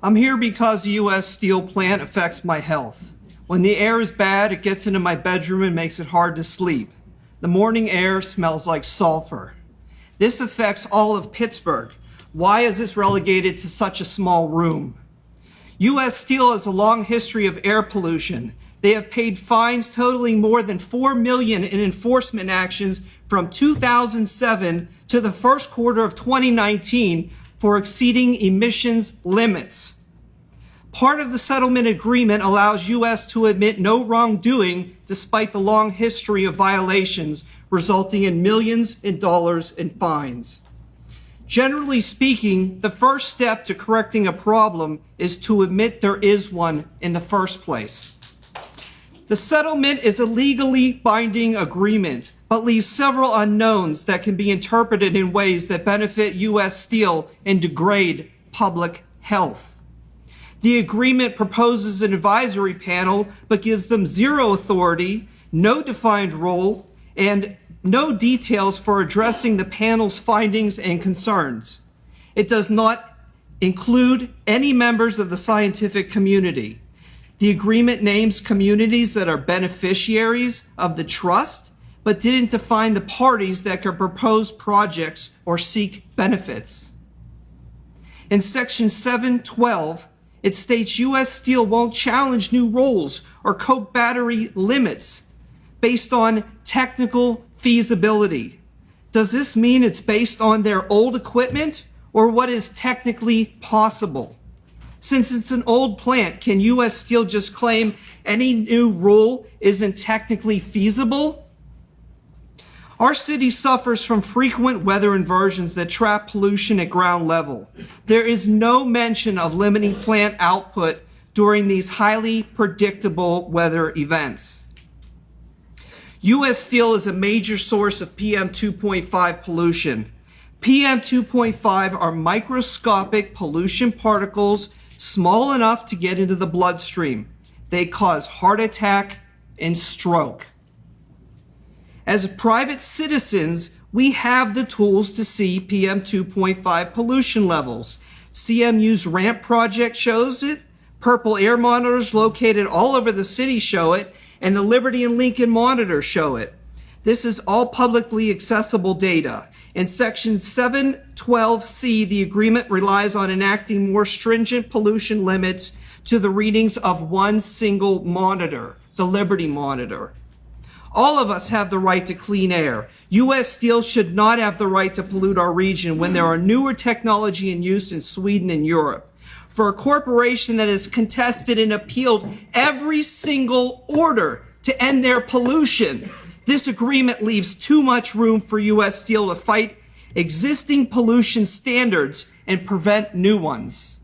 I'm here because the U.S. Steel plant affects my health. When the air is bad, it gets into my bedroom and makes it hard to sleep. The morning air smells like sulfur. This affects all of Pittsburgh. Why is this relegated to such a small room? U.S. Steel has a long history of air pollution. They have paid fines totaling more than $4 million in enforcement actions from 2007 to the first quarter of 2019 for exceeding emissions limits. Part of the settlement agreement allows U.S. to admit no wrongdoing despite the long history of violations, resulting in millions of dollars in fines. Generally speaking, the first step to correcting a problem is to admit there is one in the first place. The settlement is a legally binding agreement, but leaves several unknowns that can be interpreted in ways that benefit U.S. Steel and degrade public health. The agreement proposes an advisory panel, but gives them zero authority, no defined role, and no details for addressing the panel's findings and concerns. It does not include any members of the scientific community. The agreement names communities that are beneficiaries of the trust, but didn't define the parties that could propose projects or seek benefits. In Section 712, it states U.S. Steel won't challenge new roles or coke battery limits based on technical feasibility. Does this mean it's based on their old equipment or what is technically possible? Since it's an old plant, can U.S. Steel just claim any new rule isn't technically feasible? Our city suffers from frequent weather inversions that trap pollution at ground level. There is no mention of limiting plant output during these highly predictable weather events. U.S. Steel is a major source of PM 2.5 pollution. PM 2.5 are microscopic pollution particles small enough to get into the bloodstream. They cause heart attack and stroke. As private citizens, we have the tools to see PM 2.5 pollution levels. CMU's RAMP project shows it, purple air monitors located all over the city show it, and the Liberty and Lincoln monitors show it. This is all publicly accessible data. In Section 712C, the agreement relies on enacting more stringent pollution limits to the readings of one single monitor, the Liberty monitor. All of us have the right to clean air. U.S. Steel should not have the right to pollute our region when there are newer technology in use in Sweden and Europe. For a corporation that has contested and appealed every single order to end their pollution, this agreement leaves too much room for U.S. Steel to fight existing pollution standards and prevent new ones.